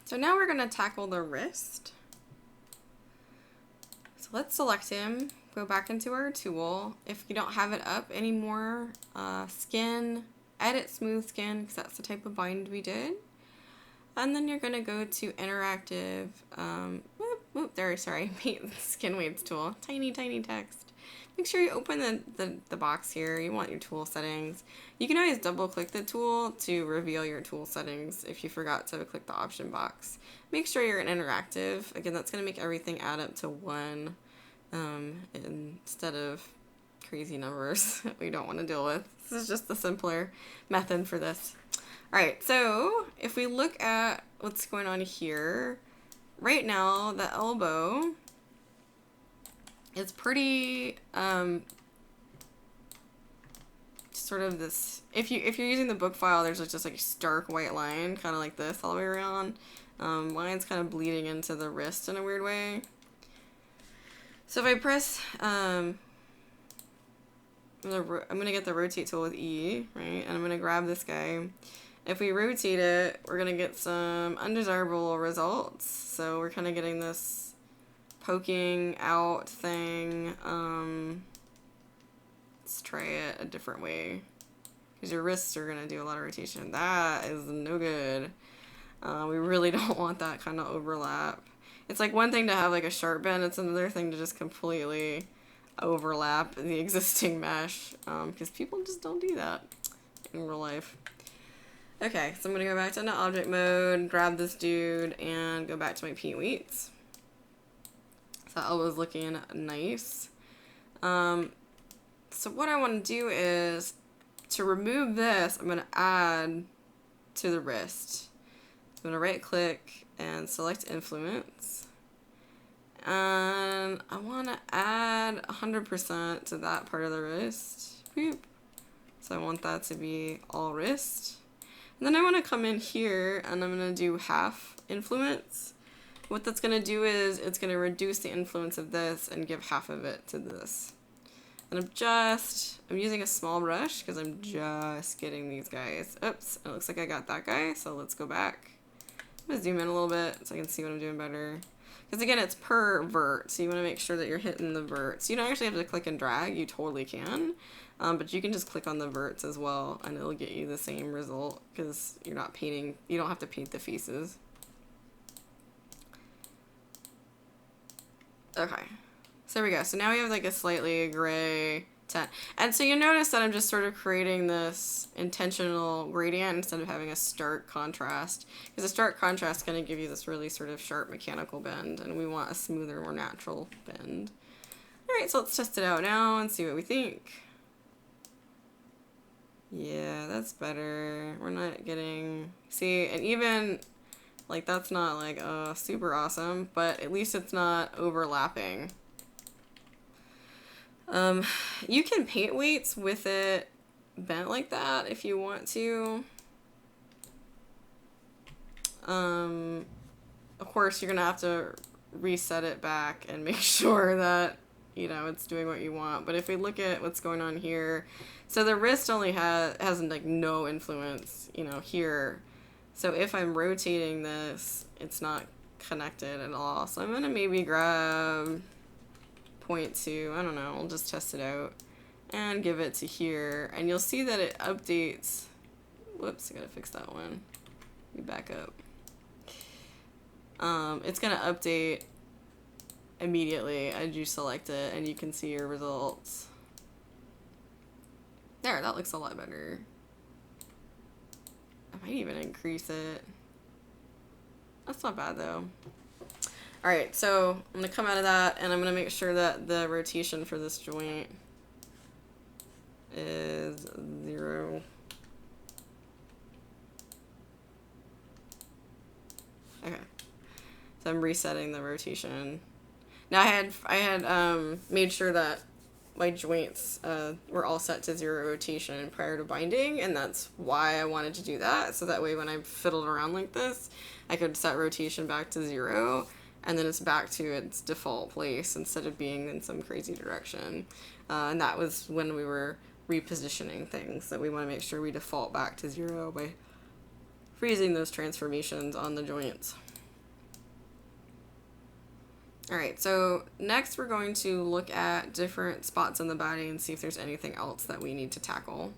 So now we're going to tackle the wrist. So let's select him, go back into our tool. If you don't have it up anymore, skin, edit smooth skin, because that's the type of bind we did. And then you're going to go to interactive, paint skin weights tool, tiny text. Make sure you open the box here. You want your tool settings. You can always double click the tool to reveal your tool settings if you forgot to click the option box. Make sure you're in interactive. Again, that's going to make everything add up to 1 instead of crazy numbers that we don't want to deal with. This is just the simpler method for this. Alright, so if we look at what's going on here, right now the elbow is pretty sort of this, if you're using the book file, there's just like a stark white line kind of like this all the way around. Line's kind of bleeding into the wrist in a weird way. So if I press I'm gonna get the rotate tool with E, right, and I'm gonna grab this guy. If we rotate it, we're gonna get some undesirable results. So we're kind of getting this poking out thing. Let's try it a different way, because your wrists are gonna do a lot of rotation. That is no good. We really don't want that kind of overlap. It's like one thing to have like a sharp bend, it's another thing to just completely overlap the existing mesh, because people just don't do that in real life. Okay, so I'm going to go back to object mode, grab this dude, and go back to my paint weights. So that elbow's looking nice. So what I want to do is, to remove this, I'm going to add to the wrist. I'm going to right click and select influence. And I want to add 100% to that part of the wrist. Boop. So I want that to be all wrist. And then I want to come in here and I'm going to do half influence. What that's going to do is it's going to reduce the influence of this and give half of it to this. And I'm using a small brush because I'm just getting these guys. Oops, it looks like I got that guy, so let's go back. I'm going to zoom in a little bit so I can see what I'm doing better. Because again, it's per vert, so you want to make sure that you're hitting the verts. You don't actually have to click and drag, you totally can. But you can just click on the verts as well, and it'll get you the same result, because you're not painting, you don't have to paint the faces. Okay, so there we go. So now we have like a slightly gray tint. And so you notice that I'm just sort of creating this intentional gradient instead of having a stark contrast. Because a stark contrast is going to give you this really sort of sharp mechanical bend, and we want a smoother, more natural bend. Alright, so let's test it out now and see what we think. Yeah, that's better. We're not getting, see, and even like that's not like super awesome, but at least it's not overlapping. You can paint weights with it bent like that if you want to. Of course you're gonna have to reset it back and make sure that, you know, it's doing what you want. But if we look at what's going on here, so the wrist only has like no influence, you know, here. So if I'm rotating this, it's not connected at all. So I'm gonna maybe grab 0.2, I don't know, I'll just test it out and give it to here, and you'll see that it updates. Whoops, I gotta fix that one. Let me back up. It's gonna update immediately as you select it, and you can see your results. There, that looks a lot better. I might even increase it. That's not bad though. Alright, so I'm gonna come out of that and I'm gonna make sure that the rotation for this joint is 0. Okay. So I'm resetting the rotation. Now I had made sure that my joints were all set to 0 rotation prior to binding, and that's why I wanted to do that. So that way when I fiddled around like this, I could set rotation back to 0, and then it's back to its default place instead of being in some crazy direction. And that was when we were repositioning things, that we want to make sure we default back to 0 by freezing those transformations on the joints. All right, so next we're going to look at different spots on the body and see if there's anything else that we need to tackle.